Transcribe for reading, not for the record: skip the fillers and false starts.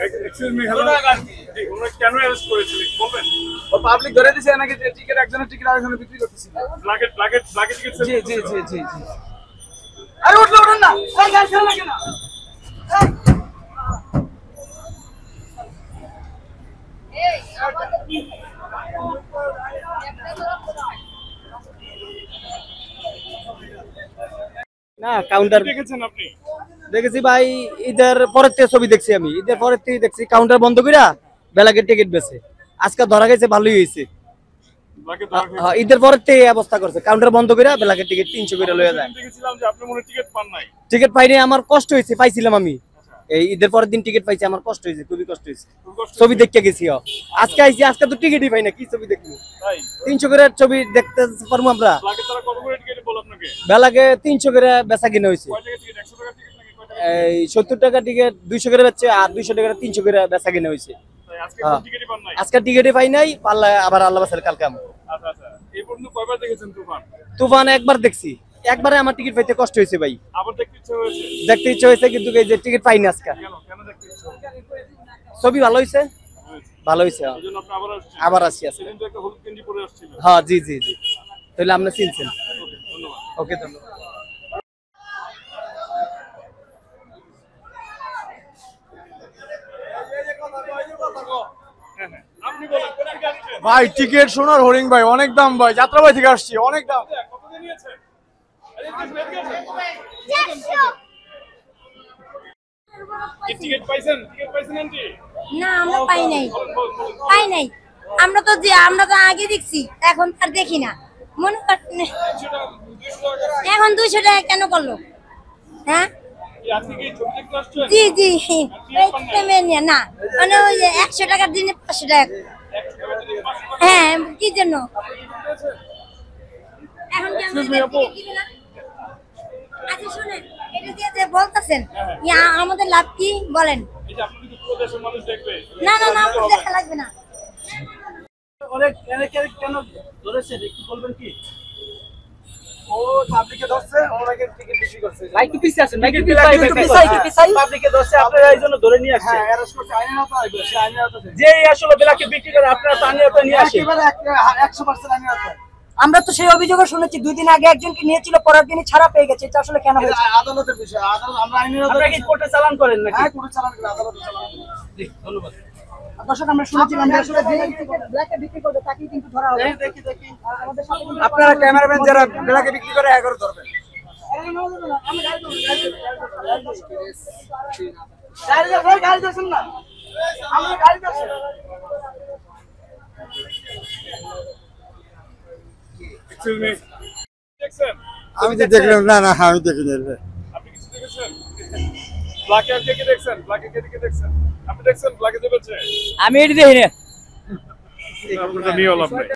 Excuse me, hello. জি, ওরা কেন arrest করেছিলেন বলবেন? ও পাবলিক ধরে দিছে নাকি যে টিকিট একজনের টিকিট আরেকজনের বিক্রি করতেছিল। ব্ল্যাকে টিকিট সেল জি জি করছিল। জি জি জি। আরে উঠুন না, এই গাড়ি চালান না কেন? না কাউন্টার দেখেছেন আপনি? দেখেছি ভাই, ঈদের পরের থেকে ছবি দেখছি আমি, ঈদের পরের থেকে দেখছি কাউন্টার বন্ধ কইরা বেলাকের টিকিট বেছে। আজকে ধরা গেছে, ভালোই হয়েছে। ব্ল্যাকে ধরা গেছে। ঈদের পরের থেকে এই অবস্থা করছে, কাউন্টার বন্ধ কইরা বেলাকের টিকিট 300 করে লয়ে যায়। দেখেছিলাম যে আপনি মনে টিকিট পান নাই। টিকিট পাইনি, আমার কষ্ট হয়েছে, পাইছিলাম আমি এই ঈদের পরের দিন টিকিট পাইছি, আমার কষ্ট হয়েছে, খুবই কষ্ট হয়েছে। ছবি দেখতে গেছি, আজকে আইছি, আজকে তো টিকিটই পাই না, কি ছবি দেখবো? তাই 300 করে ছবি দেখতে পারবো আমরা? ব্ল্যাকে তারা কত করে টিকিট বল আপনাকে? বেলাকে 300 করে বেচা কিনা হয়েছে। কয় টাকা টিকিট? 100 টাকা টিকিট নাকি কয় টাকা? এই 70 টাকা টিকিট 200 করে বেচছে, আর 200 টাকা 300 করে বেচা কিনা হয়েছে। তাই আজকে কোন টিকিটই পান নাই। আজকে টিকিটই পাই নাই, পারলে আবার আল্লাহ বাসার কালকে আমি। আচ্ছা আচ্ছা, এই পর্যন্ত কয়বার দেখেছেন তুফান? তুফান একবার দেখছি, একবারে আমার টিকিট পাইতে কষ্ট হয়েছে ভাই। আবার দেখতে ইচ্ছে হয়েছে? দেখতে ইচ্ছে হয়েছে, কিন্তু এই যে টিকিট পাইনি আজকে। কেন কেন দেখতে ইচ্ছে হয়েছে? ছবি ভালো হয়েছে, ভালো হয়েছে। এইজন্য আপনি আবার আসছেন? আবার আসছি আজকে। সেদিন তো একটা হলুদ গেঞ্জি পরে আসছিলেন। হ্যাঁ জি জি জি, তাহলে আপনি চিনছেন। ধন্যবাদ। ওকে, ধন্যবাদ। হ্যাঁ হ্যাঁ, আপনি বলেন কোথা থেকে আসছেন? ভাই টিকিট সোনার হরিং ভাই, অনেক দাম ভাই, যাত্রাবাড়ি থেকে আসছি, অনেক দাম। কত দিয়ে নিয়েছেন? এদিকে আসেন। কি টিকিট পাইছেন? টিকিট পাইছেন আন্টি? না আমরা পাই নাই, বলেন, বলেন, বলেন। পাই নাই। আমরা তো আগে দেখছি, এখন আর দেখি না। মনে করেন 200 টাকা 200 টাকা। এখন 200 টাকা কেন করলো? হ্যাঁ কি আজকে কি ছবি দেখতে আসছেন? জি জি, না মানে ওই যে 100 টাকার দিনে 500 টাকা। 100 টাকা দিয়ে 500 টাকা। হ্যাঁ কি জন্য এখন কি Excuse me, আপু। দিবে না? আচ্ছা শুনেন, এটা দিয়ে যে বলতেছেন আমাদের লাভ কি বলেন? এই যে আপনি কিন্তু পুরো দেশের মানুষ দেখবে। না না না আমাদের দেখা লাগবে না। অনেক কেন ধরেছে একটু বলবেন কি? ও পাবলিকে ধরছে, ওনাকে টিকিট বিক্রি করছে। ভাই কি পিছে আছেন? ভাই কি পিছাই। পাবলিকে ধরছে, আপনারা এই জন্য ধরে নিয়ে আসছেন। হ্যাঁ অ্যারেস্ট করছে, আইনের আওতায় আইবে, সে আইনের আওতায় আছে। যে আসলে বেলাকে বিক্রি করে আপনারা তো আনিয়ে নিয়ে আসেন। একেবারে 100% আইনের আওতায়। আমরা তো সেই অভিযোগও শুনেছি, 2 দিন আগে একজনকে নিয়েছিল, পরের দিনই ছাড়া পেয়ে গেছে। এটা আসলে কেন এটা হয়েছে? আদালতের বিষয়, আদালত, আমরা আইনের আপনারা আওতায় কি কোর্টে চালান করেন নাকি? হ্যাঁ কোর্টে চালান করে, আদালতে চালান করে। জি, ধন্যবাদ। দর্শক আমরা শুনেছিলাম যে আসলে ব্ল্যাকে বিক্রি করবে তাকেই কিন্তু ধরা হবে। দেখি দেখি আমাদের সাথে কিন্তু আপনারা ক্যামেরাম্যান যারা বেলাকে বিক্রি করে হ্যাঁ করে ধরবেন। গাড়ি ধরছেন না, আমরা গাড়ি ধরছি। এক্সকিউজ মি, দেখছেন? আমি তো দেখলাম না, না আমি দেখিনি। আপনি কিছু দেখেছেন? ব্ল্যাকে কে কে দেখছেন? ব্ল্যাকে কে কে দেখছেন? আপনি দেখছেন ব্ল্যাকে চেপেছে? আমি এটি দেখি না। আপনাদের নিয়ে হলাম নাই।